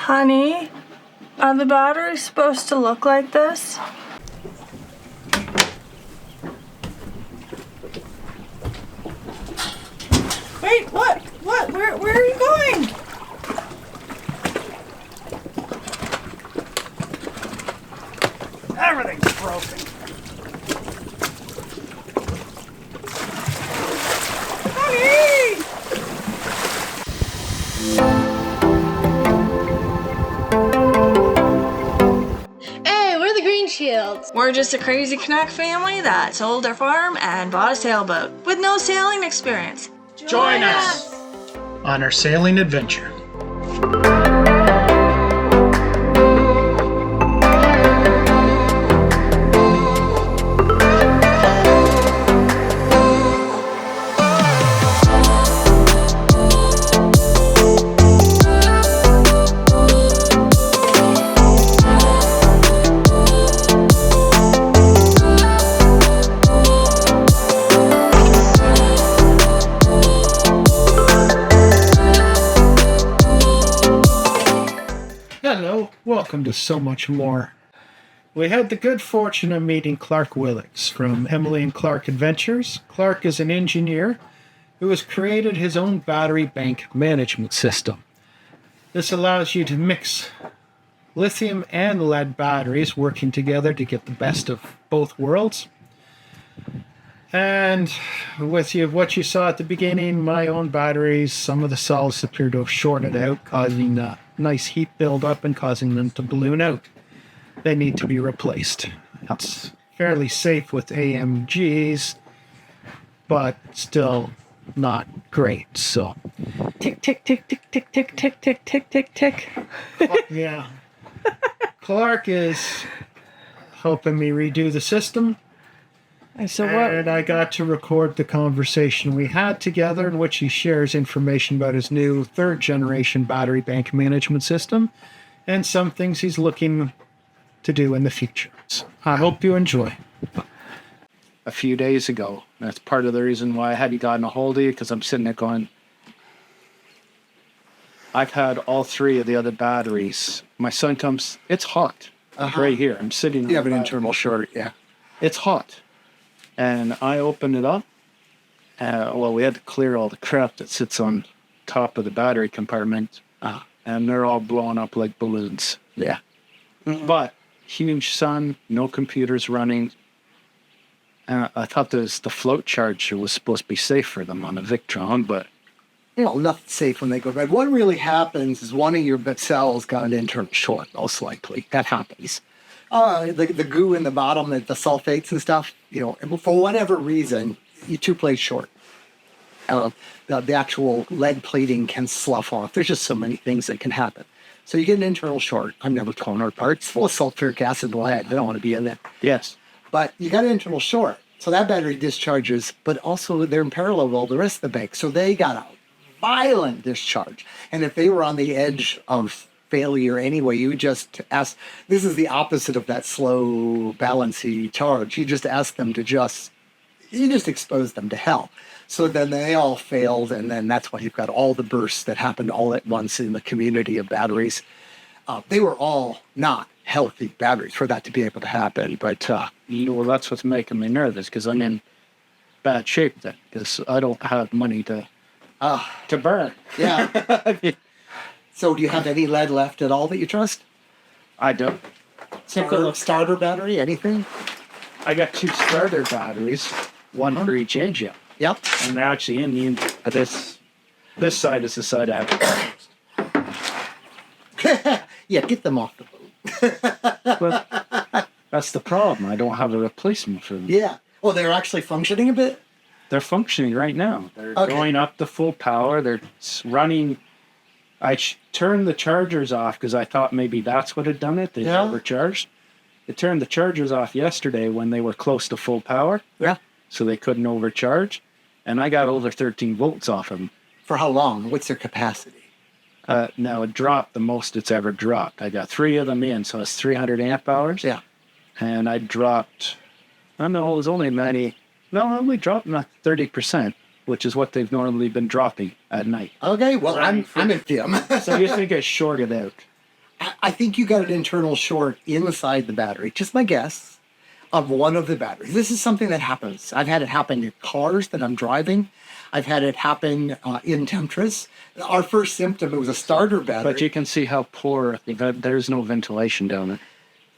Honey, are the batteries supposed to look like this? Wait, what? What? Where are you going? Everything's broken. Honey! Hey, we're the Green Shields. We're just a crazy Canuck family that sold their farm and bought a sailboat with no sailing experience. Join us on our sailing adventure. Hello, welcome to So Much More. We had the good fortune of meeting Clark Willix from Emily and Clark Adventures. Clark is an engineer who has created his own battery bank management system. This allows you to mix lithium and lead batteries working together to get the best of both worlds. And with what you saw at the beginning, my own batteries, some of the cells appear to have shorted out, causing nice heat buildup and causing them to balloon out. They need to be replaced. It's fairly safe with AMGs, but still not great. So, tick, tick, tick, tick, tick, tick, tick, tick, tick, tick, tick. Yeah. Clark is helping me redo the system. And I got to record the conversation we had together in which he shares information about his new third-generation battery bank management system and some things he's looking to do in the future. So I hope you enjoy. A few days ago, that's part of the reason why I hadn't gotten a hold of you, because I'm sitting there going, I've had all three of the other batteries. My son comes, it's hot. Right here. I'm sitting. You have an internal short, yeah. It's hot. And I opened it up. We had to clear all the crap that sits on top of the battery compartment. And they're all blowing up like balloons. Yeah. Mm-hmm. But huge sun, no computers running. I thought the float charger was supposed to be safe for them on a Victron, but... Well, nothing's safe when they go red. What really happens is one of your cells got an internal short, most likely. That happens. The goo in the bottom, the sulfates and stuff, for whatever reason, you two plates short. The actual lead plating can slough off. There's just so many things that can happen. So you get an internal short. I've never torn it apart. It's full of sulfuric acid and lead. They don't want to be in there. Yes. But you got an internal short. So that battery discharges, but also they're in parallel with all the rest of the bank. So they got a violent discharge. And if they were on the edge of failure anyway, you just ask, this is the opposite of that slow, balancy charge. You just ask them to you just expose them to hell. So then they all failed, and then that's why you've got all the bursts that happened all at once in the community of batteries. They were all not healthy batteries for that to be able to happen, but... well, that's what's making me nervous, because I'm in bad shape then, because I don't have money to burn. Yeah. So do you have any lead left at all that you trust? I don't. Starter battery, anything? I got two starter batteries, one for each engine. Yep. And they're actually in this side is the side I have. Yeah, get them off the boat. But that's the problem. I don't have a replacement for them. Yeah. Well, they're actually functioning a bit? They're functioning right now. They're going up to full power. They're running... I turned the chargers off because I thought maybe that's what had done it. They overcharged. It turned the chargers off yesterday when they were close to full power. Yeah. So they couldn't overcharge. And I got over 13 volts off of them. For how long? What's their capacity? Now, it dropped the most it's ever dropped. I got three of them in, so it's 300 amp hours. Yeah. And I dropped, I don't know, it was only 90. No, I only dropped 30%, which is what they've normally been dropping at night. Okay, well, I'm in them. So you think I shorted out. I think you got an internal short inside the battery, just my guess, of one of the batteries. This is something that happens. I've had it happen in cars that I'm driving. I've had it happen in Temptress. Our first symptom, it was a starter battery. But you can see how poor, there's no ventilation down there.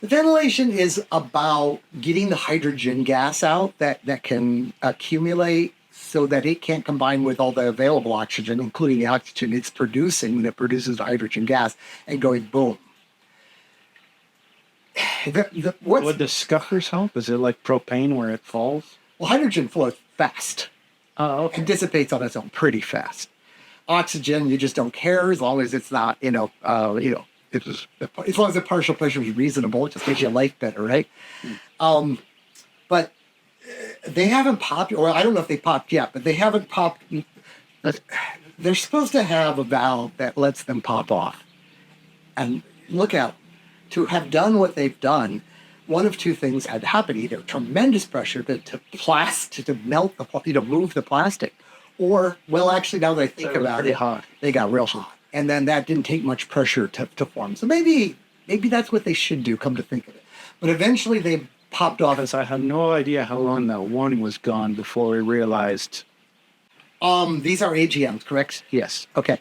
The ventilation is about getting the hydrogen gas out that can accumulate so that it can't combine with all the available oxygen, including the oxygen it's producing when it produces the hydrogen gas, and going boom. Would the scuffers help? Is it like propane where it falls? Well, hydrogen flows fast. Oh, okay. It dissipates on its own pretty fast. Oxygen, you just don't care as long as it's not, as long as the partial pressure is reasonable, it just makes your life better, right? But they haven't popped, or I don't know if they popped yet, but they haven't popped. They're supposed to have a valve that lets them pop off. And look out, to have done what they've done, one of two things had to happen: either tremendous pressure to melt the, move the plastic, or, well, actually, now that I think about it, hot. They got real hot. And then that didn't take much pressure to form. So maybe that's what they should do, come to think of it. But eventually they popped off. Because I had no idea how long that warning was gone before we realized. These are AGMs, correct? Yes. Okay.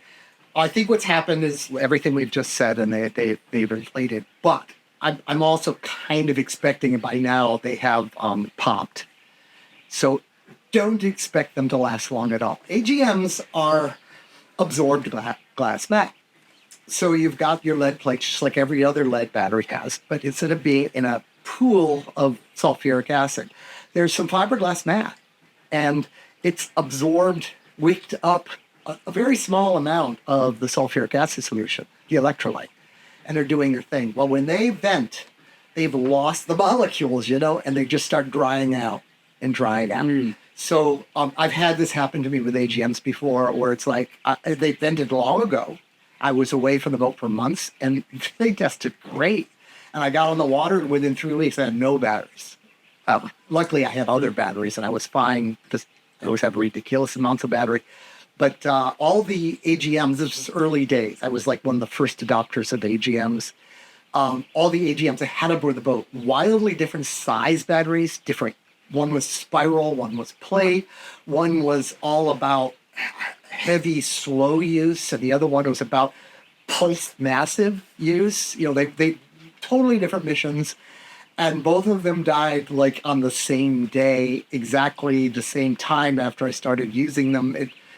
I think what's happened is everything we've just said, and they've inflated. But I'm also kind of expecting by now they have popped. So don't expect them to last long at all. AGMs are absorbed glass mat. So you've got your lead plate just like every other lead battery has, but instead of being in a pool of sulfuric acid, there's some fiberglass mat, and it's absorbed, wicked up a very small amount of the sulfuric acid solution, the electrolyte, and they're doing their thing. Well, when they vent, they've lost the molecules, and they just start drying out and drying out. So I've had this happen to me with AGMs before, where it's like they vented long ago. I was away from the boat for months, and they tested great. And I got on the water, and within 3 weeks, I had no batteries. Luckily, I had other batteries, and I was fine because I always have ridiculous amounts of battery. But all the AGMs, this was early days. I was like one of the first adopters of AGMs. All the AGMs I had aboard the boat, wildly different size batteries, different. One was spiral, one was plate, one was all about heavy, slow use, and the other one was about pulsed massive use. They totally different missions, and both of them died like on the same day, exactly the same time after I started using them.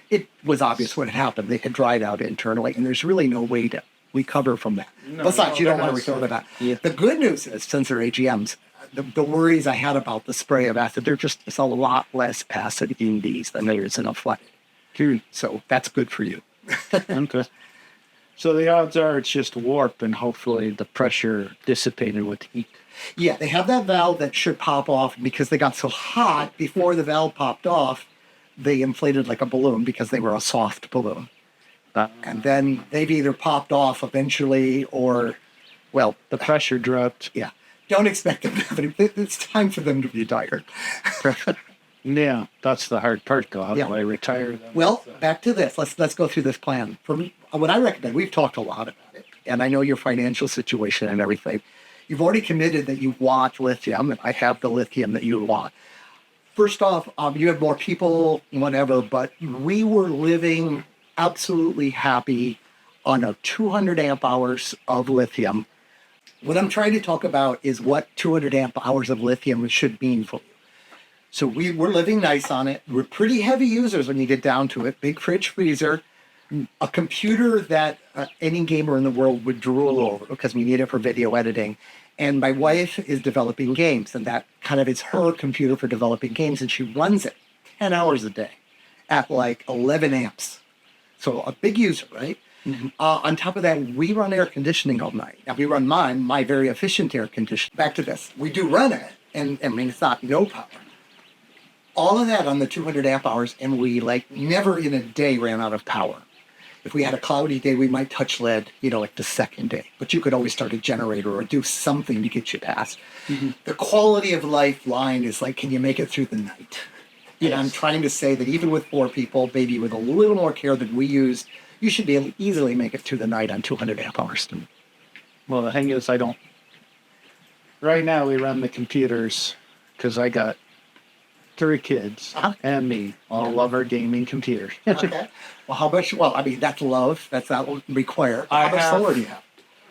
It was obvious what had happened. They had dried out internally, and there's really no way to recover from that. Besides, you don't want to recover that. Yeah. The good news is, since they're AGMs, the worries I had about the spray of acid, there's a lot less acid in these than there is in a flat. So that's good for you. Okay. So the odds are it's just warp, and hopefully the pressure dissipated with heat. Yeah, they have that valve that should pop off, because they got so hot before the valve popped off, they inflated like a balloon because they were a soft balloon. And then they've either popped off eventually or, well, the pressure dropped. Yeah. Don't expect them to have any. It's time for them to retire. Yeah, that's the hard part, though. How do I retire them? Well, back to this. Let's go through this plan. For me, what I recommend, we've talked a lot about it, and I know your financial situation and everything. You've already committed that you want lithium, and I have the lithium that you want. First off, you have more people, whatever, but we were living absolutely happy on a 200 amp hours of lithium. What I'm trying to talk about is what 200 amp hours of lithium should mean for you. So we were living nice on it. We're pretty heavy users when you get down to it. Big fridge, freezer, a computer that any gamer in the world would drool over because we need it for video editing. And my wife is developing games, and that kind of is her computer for developing games, and she runs it 10 hours a day at like 11 amps. So a big user, right? Mm-hmm. On top of that, we run air conditioning all night. Now, we run my very efficient air conditioning. Back to this. We do run it, and I mean, it's not no power. All of that on the 200 amp hours, and we like never in a day ran out of power. If we had a cloudy day, we might touch lead, like the second day. But you could always start a generator or do something to get you past. Mm-hmm. The quality of life line is like, can you make it through the night? Yes. And I'm trying to say that even with 4 people, maybe with a little more care than we used, you should be able to easily make it through the night on 200 amp hours. Well, the thing is, I don't. Right now, we run the computers because I got 3 kids and me all love our gaming computers. Okay. Well, how much? Well, I mean, that's love. That's not required. How much solar do you have?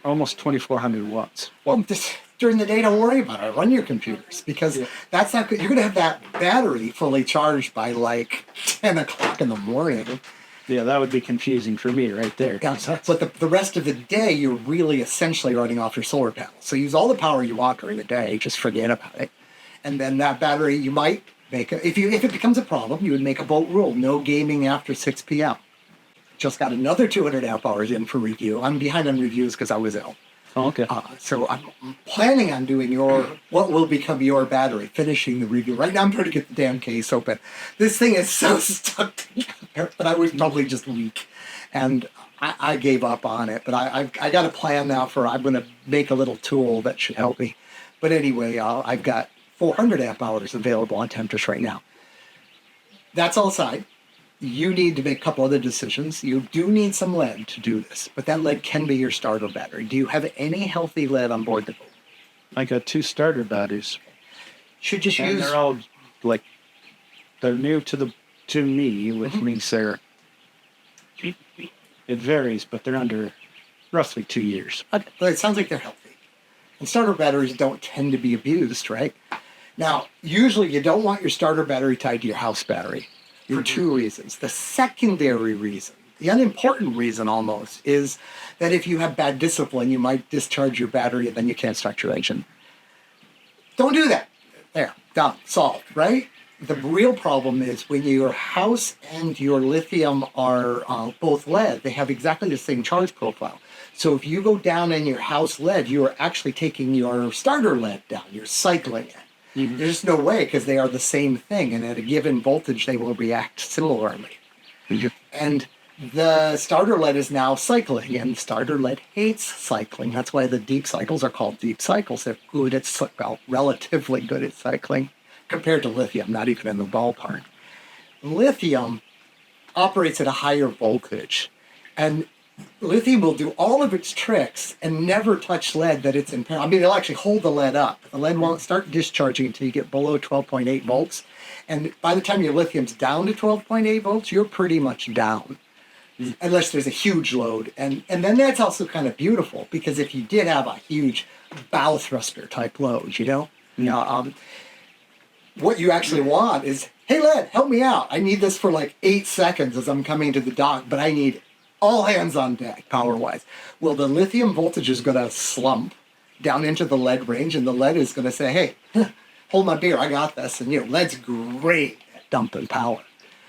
Almost 2,400 watts. Well, just during the day, don't worry about it. Run your computers because that's not good. You're going to have that battery fully charged by like 10 o'clock in the morning. Yeah, that would be confusing for me right there. Yeah, but the rest of the day, you're really essentially running off your solar panels. So use all the power you want during the day. Just forget about it. And then that battery, you might make if it becomes a problem, you would make a boat rule: no gaming after 6 p.m. Just got another 200 amp hours in for review. I'm behind on reviews because I was ill. Oh, okay. So I'm planning on doing what will become your battery, finishing the review. Right now I'm trying to get the damn case open. This thing is so stuck together, but I was probably just weak. And I gave up on it. But I got a plan now I'm going to make a little tool that should help me. But anyway, I've got 400 amp hours available on Temptress right now. That's all aside. You need to make a couple other decisions. You do need some lead to do this, but that lead can be your starter battery. Do you have any healthy lead on board the boat? I got 2 starter batteries. Should just And use. they're all like they're new to me, which means they're. It varies, but they're under roughly 2 years. Okay, but it sounds like they're healthy. And starter batteries don't tend to be abused, right? Now, usually you don't want your starter battery tied to your house battery for 2 reasons. The secondary reason, the unimportant reason almost, is that if you have bad discipline, you might discharge your battery and then you can't start your engine. Don't do that. There, done, solved, right? The real problem is when your house and your lithium are both lead, they have exactly the same charge profile. So if you go down in your house lead, you are actually taking your starter lead down. You're cycling it. Mm-hmm. There's no way because they are the same thing. And at a given voltage, they will react similarly. Mm-hmm. And the starter lead is now cycling, and starter lead hates cycling. That's why the deep cycles are called deep cycles. They're good at, relatively good at cycling compared to lithium, not even in the ballpark. Lithium operates at a higher voltage, and lithium will do all of its tricks and never touch lead that it's in peril. I mean, it'll actually hold the lead up. The lead won't start discharging until you get below 12.8 volts. And by the time your lithium's down to 12.8 volts, you're pretty much down. Unless there's a huge load. And then that's also kind of beautiful, because if you did have a huge bow thruster type load, what you actually want is, hey, lead, help me out. I need this for like 8 seconds as I'm coming to the dock, but I need all hands on deck power-wise. Well, the lithium voltage is going to slump down into the lead range, and the lead is going to say, hey, hold my beer, I got this. And, lead's great at dumping power.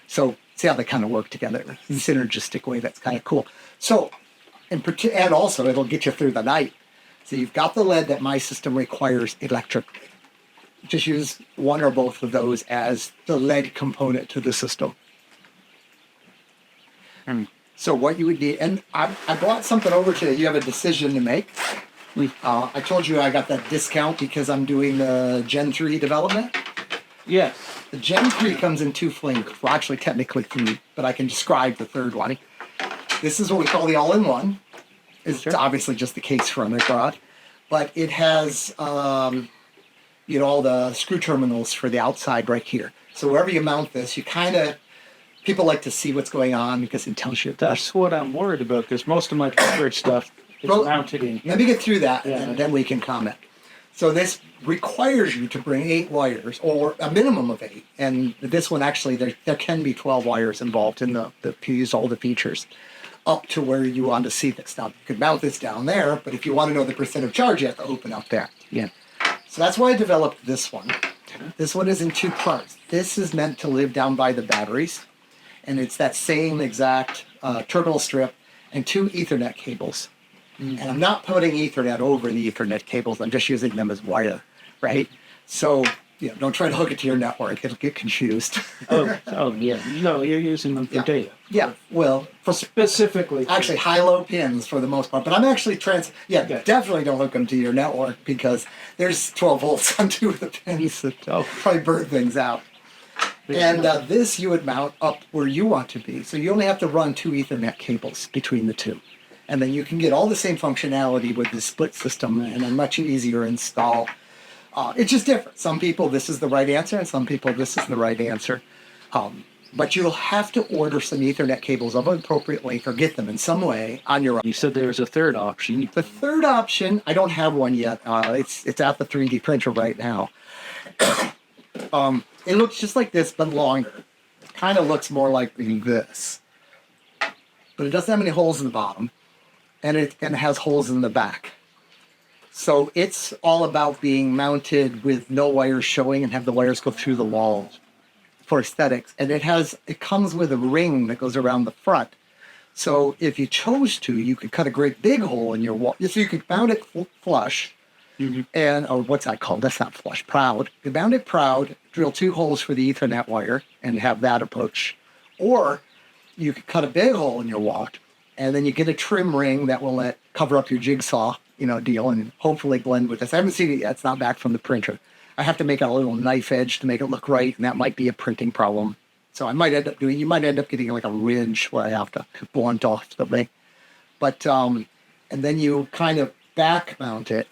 So see how they kind of work together in a synergistic way. That's kind of cool. So, and also it'll get you through the night. So you've got the lead that my system requires electrically. Just use one or both of those as the lead component to the system. So what you would need, and I brought something over to you. You have a decision to make. I told you I got that discount because I'm doing the Gen 3 development. Yes. The Gen 3 comes in 2 flames. Well, actually, technically 3, but I can describe the third one. This is what we call the all-in-one. It's obviously just the case for undergrad, but it has, all the screw terminals for the outside right here. So wherever you mount this, people like to see what's going on because it tells you. That's what I'm worried about, because most of my coverage stuff is mounted in here. Let me get through that, and then we can comment. So this requires you to bring 8 wires, or a minimum of 8. And this one, actually, there can be 12 wires involved in if you use all the features, up to where you want to see this. Now, you could mount this down there, but if you want to know the percent of charge, you have to open up there. Yeah. So that's why I developed this one. This one is in 2 parts. This is meant to live down by the batteries, and it's that same exact terminal strip and 2 Ethernet cables. And I'm not putting Ethernet over the Ethernet cables. I'm just using them as wire, right? So, don't try to hook it to your network. It'll get confused. Oh, yeah. No, you're using them for data. Yeah, well, for Specifically. actually high-low pins for the most part. But I'm actually definitely don't hook them to your network, because there's 12 volts on 2 of the pins that probably burn things out. And this you would mount up where you want to be. So you only have to run 2 Ethernet cables between the 2. And then you can get all the same functionality with the split system and a much easier install. It's just different. Some people, this is the right answer, and some people, this is the right answer. But you'll have to order some Ethernet cables of an appropriate length or get them in some way on your own. You said there was a third option. The third option, I don't have one yet. It's at the 3D printer right now. It looks just like this, but longer. Kind of looks more like this. But it doesn't have any holes in the bottom, and it has holes in the back. So it's all about being mounted with no wires showing and have the wires go through the walls for aesthetics. And it comes with a ring that goes around the front. So if you chose to, you could cut a great big hole in your wall. So you could mount it flush, or what's that called? That's not flush, proud. You could mount it proud, drill 2 holes for the Ethernet wire, and have that approach. Or you could cut a big hole in your wall, and then you get a trim ring that will cover up your jigsaw, deal, and hopefully blend with this. I haven't seen it yet. It's not back from the printer. I have to make a little knife edge to make it look right, and that might be a printing problem. So you might end up getting like a ridge where I have to blunt off the thing. But, and then you kind of back mount it,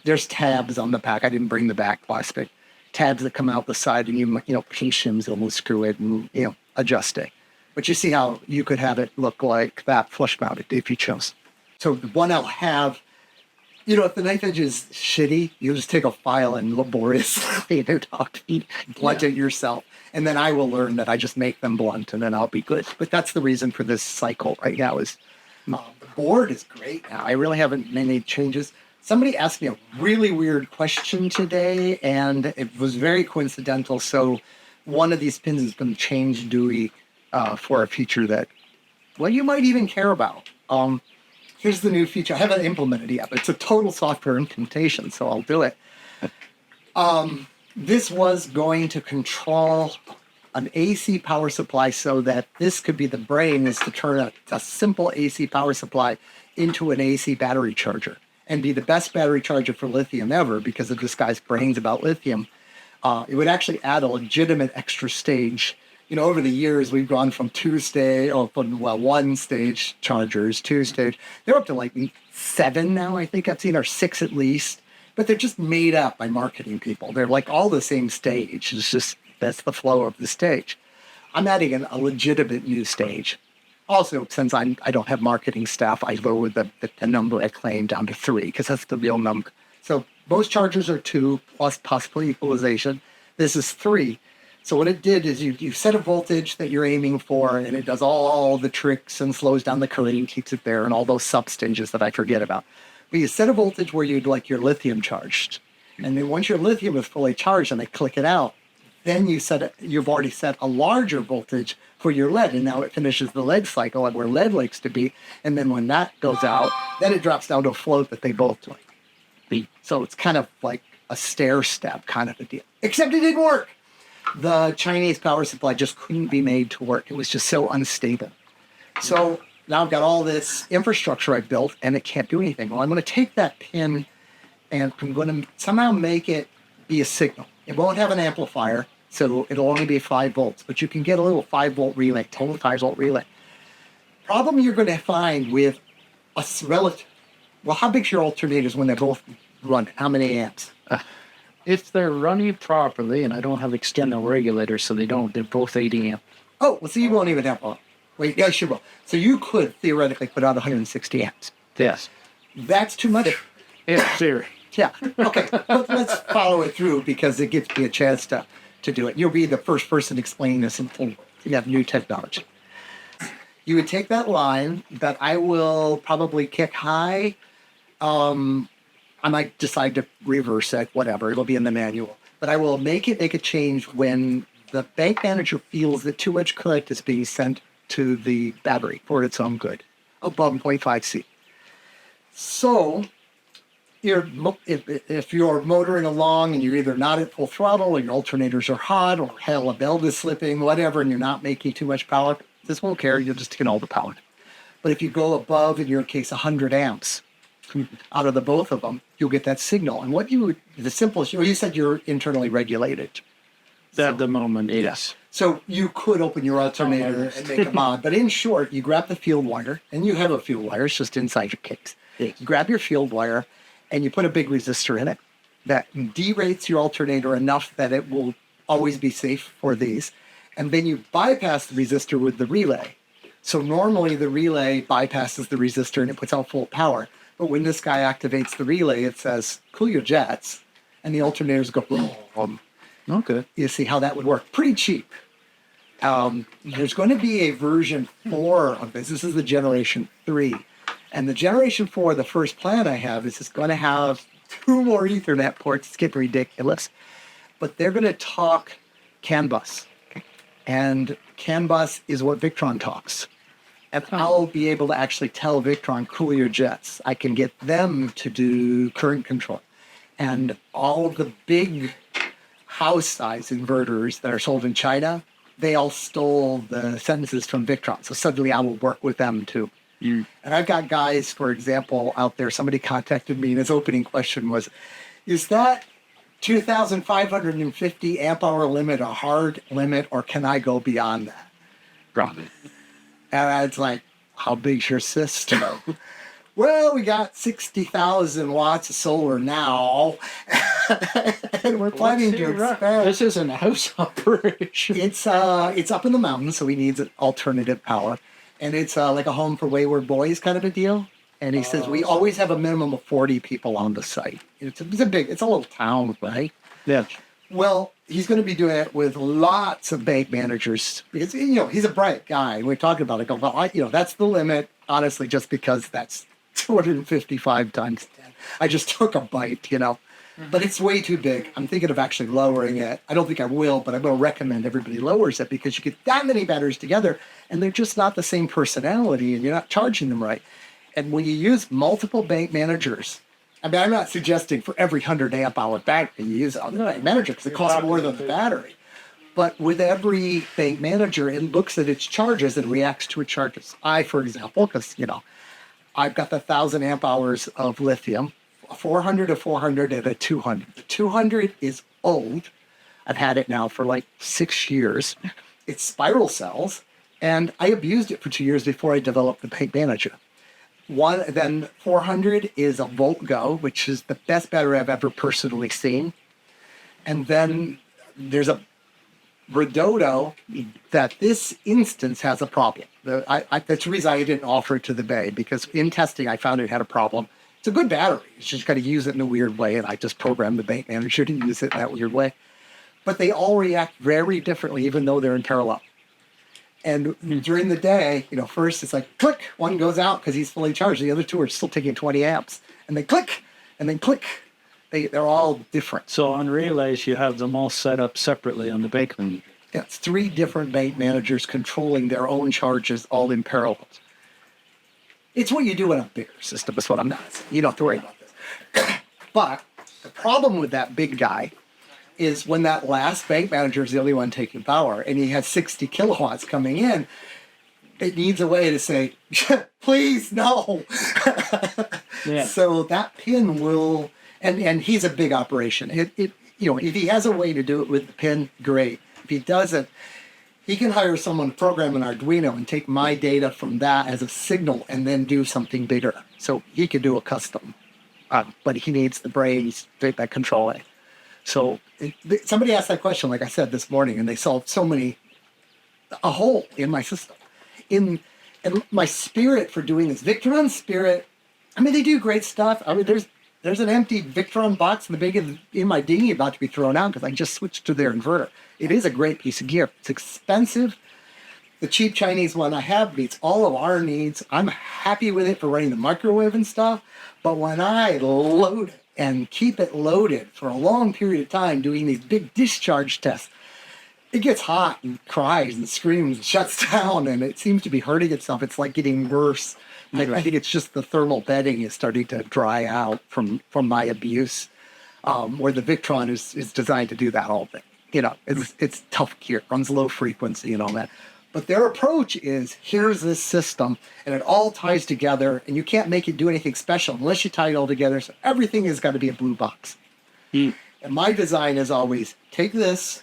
there's tabs on the back. I didn't bring the back plastic. Tabs that come out the side, and pinch shims and screw it and, adjust it. But you see how you could have it look like that flush mounted if you chose. So the one I'll have, if the knife edge is shitty, you'll just take a file and laboriously blunt it yourself. And then I will learn that I just make them blunt, and then I'll be good. But that's the reason for this cycle right now is the board is great now. I really haven't made any changes. Somebody asked me a really weird question today, and it was very coincidental. So one of these pins has been changed Dewey for a feature that, you might even care about. Here's the new feature. I haven't implemented it yet, but it's a total software implementation, so I'll do it. This was going to control an AC power supply so that this could be the brain, is to turn a simple AC power supply into an AC battery charger and be the best battery charger for lithium ever because of this guy's brains about lithium. It would actually add a legitimate extra stage. Over the years, we've gone from 1-stage chargers, 2-stage. They're up to like 7 now, I think I've seen, or 6 at least. But they're just made up by marketing people. They're like all the same stage. It's just, that's the flow of the stage. I'm adding a legitimate new stage. Also, since I don't have marketing staff, I lowered the number I claim down to 3 because that's the real number. So most chargers are 2 plus possibly equalization. This is 3. So what it did is you set a voltage that you're aiming for, and it does all the tricks and slows down the current and keeps it there and all those sub-stages that I forget about. But you set a voltage where you'd like your lithium charged. And then once your lithium is fully charged and they click it out, then you've already set a larger voltage for your lead, and now it finishes the lead cycle at where lead likes to be. And then when that goes out, then it drops down to a float that they both like. So it's kind of like a stair step kind of a deal. Except it didn't work. The Chinese power supply just couldn't be made to work. It was just so unstable. So now I've got all this infrastructure I've built, and it can't do anything. Well, I'm going to take that pin, and I'm going to somehow make it be a signal. It won't have an amplifier, so it'll only be 5 volts. But you can get a little 5-volt relay, total 5-volt relay. Problem you're going to find with a relative, how big's your alternators when they're both running? How many amps? If they're running properly, and I don't have external regulators, so they're both 80 amp. Oh, well, so you won't even have wait, yeah, sure will. So you could theoretically put out 160 amps. Yes. That's too much. Yeah, theory. Yeah. Okay. Let's follow it through because it gives me a chance to do it. You'll be the first person explaining this in full. You have new technology. You would take that line that I will probably kick high. I might decide to reverse it, whatever. It'll be in the manual. But I will make a change when the BankManager feels that too much current is being sent to the battery for its own good, above 0.5 C. So if you're motoring along and you're either not at full throttle or your alternators are hot or hell, a belt is slipping, whatever, and you're not making too much power, this won't care. You'll just take all the power. But if you go above, in your case, 100 amps, out of the both of them, you'll get that signal. And the simplest, you said you're internally regulated. At the moment, yes. So you could open your alternator and make them on. But in short, you grab the field wire, and you have a field wire. It's just inside your case. You grab your field wire, and you put a big resistor in it that derates your alternator enough that it will always be safe for these. And then you bypass the resistor with the relay. So normally the relay bypasses the resistor and it puts out full power. But when this guy activates the relay, it says, cool your jets. And the alternators go, Okay. you see how that would work. Pretty cheap. There's going to be a version 4 of this. This is the generation 3. And the generation 4, the first plan I have, is it's going to have 2 more Ethernet ports. It's getting ridiculous. But they're going to talk CAN bus. And CAN bus is what Victron talks. And I'll be able to actually tell Victron, cool your jets. I can get them to do current control. And all of the big house size inverters that are sold in China, they all stole the sentences from Victron. So suddenly I will work with them too. And I've got guys, for example, out there, somebody contacted me and his opening question was, is that 2,550 amp hour limit a hard limit, or can I go beyond that? Got it. And it's like, how big's your system? Well, we got 60,000 watts of solar now, and we're planning to expand. This isn't a house operation. It's up in the mountains, so he needs alternative power, and it's like a home for wayward boys kind of a deal. And he says we always have a minimum of 40 people on the site. It's a little town, right? Yeah. Well, he's going to be doing it with lots of bank managers because he's a bright guy. We're talking about it. Go, well, that's the limit. Honestly, just because that's 255 times 10. I just took a bite, but it's way too big. I'm thinking of actually lowering it. I don't think I will, but I'm going to recommend everybody lowers it because you get that many batteries together and they're just not the same personality and you're not charging them right. And when you use multiple bank managers, I mean, I'm not suggesting for every 100 amp hour battery you use a bank manager because it costs more than the battery. But with every bank manager, it looks at its charges and reacts to its charges. For example, because, I've got the 1,000 amp hours of lithium, a 400, a 400, and a 200. The 200 is old. I've had it now for like 6 years. It's spiral cells, and I abused it for 2 years before I developed the bank manager. Then 400 is a Volt Go, which is the best battery I've ever personally seen. And then there's a Redodo that this instance has a problem. That's the reason I didn't offer it to the Bay, because in testing I found it had a problem. It's a good battery. It's just got to use it in a weird way, and I just programmed the bank manager to use it in that weird way. But they all react very differently, even though they're in parallel. And during the day, first it's like, click, one goes out because he's fully charged. The other two are still taking 20 amps. And they click, and then click. They're all different. So on relays, you have them all set up separately on the BankManager. Yeah, it's 3 different bank managers controlling their own charges all in parallel. It's what you do in a bigger system. That's what I'm not. You don't have to worry about this. But the problem with that big guy is when that last bank manager is the only one taking power and he has 60 kilowatts coming in, it needs a way to say, please, no. Yeah. So that pin will, and he's a big operation. If he has a way to do it with the pin, great. If he doesn't, he can hire someone to program an Arduino and take my data from that as a signal and then do something bigger. So he could do a custom, but he needs the brains that control it. So somebody asked that question, like I said this morning, and they solved a hole in my system. And my spirit for doing this, Victron's spirit, I mean, they do great stuff. I mean, there's an empty Victron box in my dinghy about to be thrown out because I just switched to their inverter. It is a great piece of gear. It's expensive. The cheap Chinese one I have meets all of our needs. I'm happy with it for running the microwave and stuff. But when I load it and keep it loaded for a long period of time doing these big discharge tests, it gets hot and cries and screams and shuts down, and it seems to be hurting itself. It's like getting worse. I think it's just the thermal bedding is starting to dry out from my abuse, where the Victron is designed to do that all day. It's tough gear, runs low frequency and all that. But their approach is, here's this system, and it all ties together, and you can't make it do anything special unless you tie it all together. So everything has got to be a blue box. And my design is always, take this,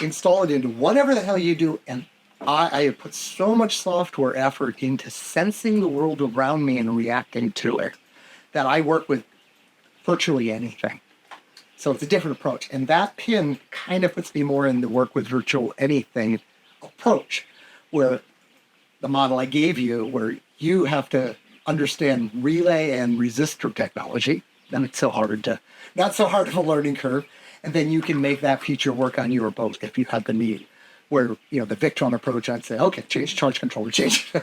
install it into whatever the hell you do. And I have put so much software effort into sensing the world around me and reacting to it that I work with virtually anything. So it's a different approach. And that pin kind of puts me more in the work with virtual anything approach, where the model I gave you, where you have to understand relay and resistor technology. Then it's not so hard of a learning curve. And then you can make that feature work on your boat if you have the need. Where, the Victron approach, I'd say, okay, change charge controller, change.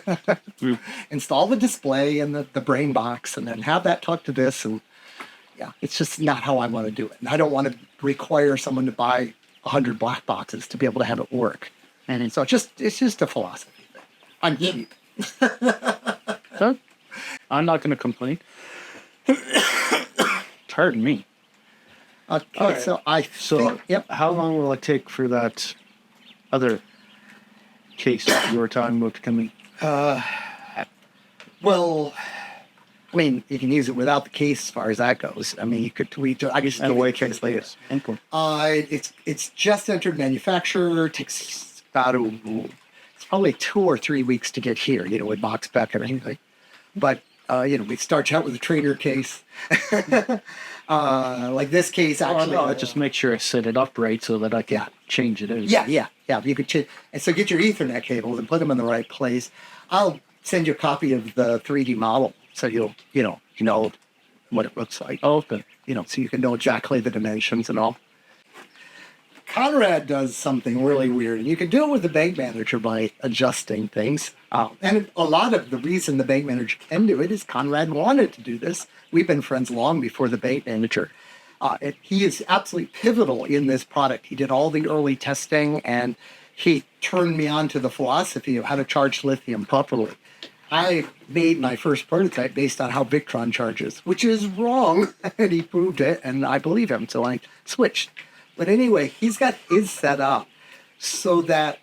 Install the display and the brain box, and then have that talk to this. And yeah, it's just not how I want to do it. And I don't want to require someone to buy 100 black boxes to be able to have it work. And so it's just a philosophy thing. I'm cheap. So, I'm not going to complain. Pardon me. Okay, right. so I think, yep. How long will it take for that other case you were talking about to come in? Well, I mean, you can use it without the case as far as that goes. I mean, you could tweet. I just give you the case later. It's just entered manufacturer. Takes about it's probably 2 or 3 weeks to get here. With box back and everything. But we start out with a trader case. Like this case, actually. I just make sure I set it up right so that I can change it out. Yeah. You could change. And so get your Ethernet cables and put them in the right place. I'll send you a copy of the 3D model so you'll know what it looks like. Oh, okay. So you can know exactly the dimensions and all. Conrad does something really weird, and you can do it with the BankManager by adjusting things. And a lot of the reason the BankManager can do it is Conrad wanted to do this. We've been friends long before the BankManager. He is absolutely pivotal in this product. He did all the early testing, and he turned me on to the philosophy of how to charge lithium properly. I made my first prototype based on how Victron charges, which is wrong, and he proved it, and I believe him, so I switched. But anyway, he's got his set up so that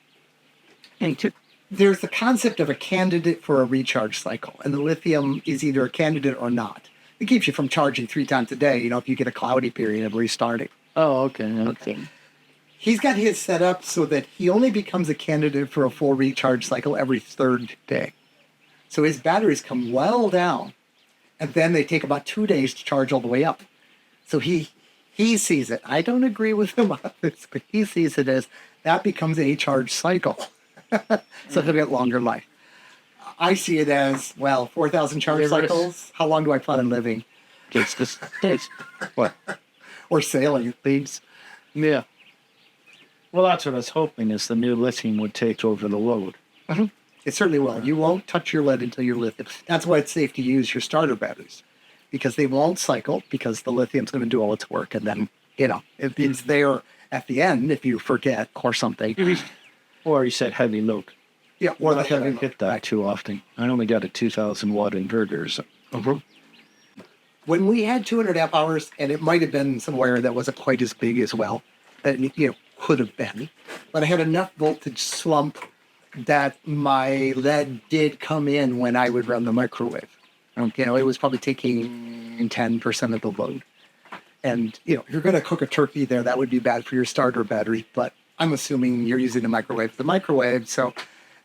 there's the concept of a candidate for a recharge cycle, and the lithium is either a candidate or not. It keeps you from charging 3 times a day, if you get a cloudy period of restarting. Oh, okay. He's got his set up so that he only becomes a candidate for a full recharge cycle every 3rd day. So his batteries come well down, and then they take about 2 days to charge all the way up. So he sees it. I don't agree with him on this, but he sees it as that becomes a charge cycle. So he'll get longer life. I see it as, 4,000 charge cycles. How long do I plan on living? What? Or sailing, please. Yeah. Well, that's what I was hoping, is the new lithium would take over the load. Mm-hmm. It certainly will. You won't touch your lead until you're lithium. That's why it's safe to use your starter batteries, because they won't cycle, because the lithium's going to do all its work. And then, if it's there at the end, if you forget or something. Or you said heavy load. Yeah, or I haven't hit that too often. I only got a 2,000 watt inverter. So. When we had 2.5 hours, and it might have been somewhere that wasn't quite as big as well, could have been, but I had enough voltage slump that my lead did come in when I would run the microwave. It was probably taking 10% of the load. And, if you're going to cook a turkey there, that would be bad for your starter battery. But I'm assuming you're using the microwave. So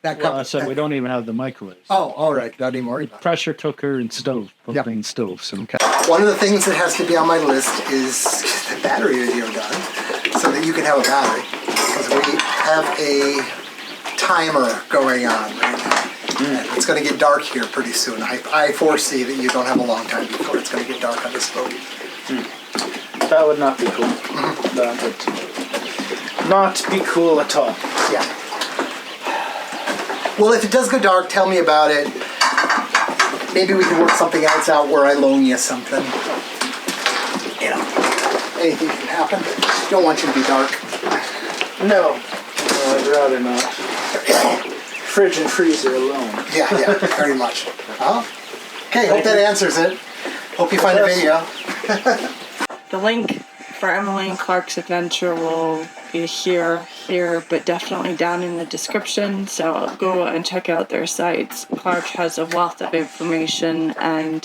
that I said we don't even have the microwave. Oh, all right. Not anymore. Pressure cooker and stove. Propane stove. So. Okay. One of the things that has to be on my list is the battery video done so that you can have a battery. Because we have a timer going on right now. It's going to get dark here pretty soon. I foresee that you don't have a long time before it's going to get dark on this boat. That would not be cool. Mm-hmm. That would not be cool at all. Yeah. Well, if it does go dark, tell me about it. Maybe we can work something else out where I loan you something. Anything can happen. Don't want you to be dark. No, I'd rather not. Fridge and freezer alone. Yeah, very much. Okay, hope that answers it. Hope you find a video. The link for Emily and Clark's adventure will be here, but definitely down in the description. So go and check out their sites. Clark has a wealth of information, and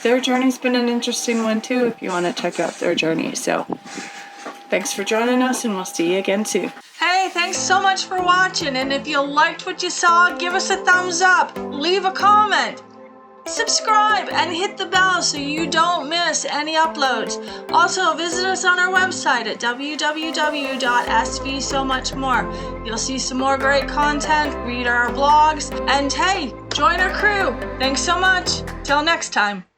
their journey's been an interesting one too if you want to check out their journey. So Thanks for joining us, and we'll see you again soon. Hey, thanks so much for watching, and if you liked what you saw, give us a thumbs up, leave a comment, subscribe, and hit the bell so you don't miss any uploads. Also, visit us on our website at www.svsomuchmore. You'll see some more great content, read our blogs, and hey, join our crew. Thanks so much. Till next time.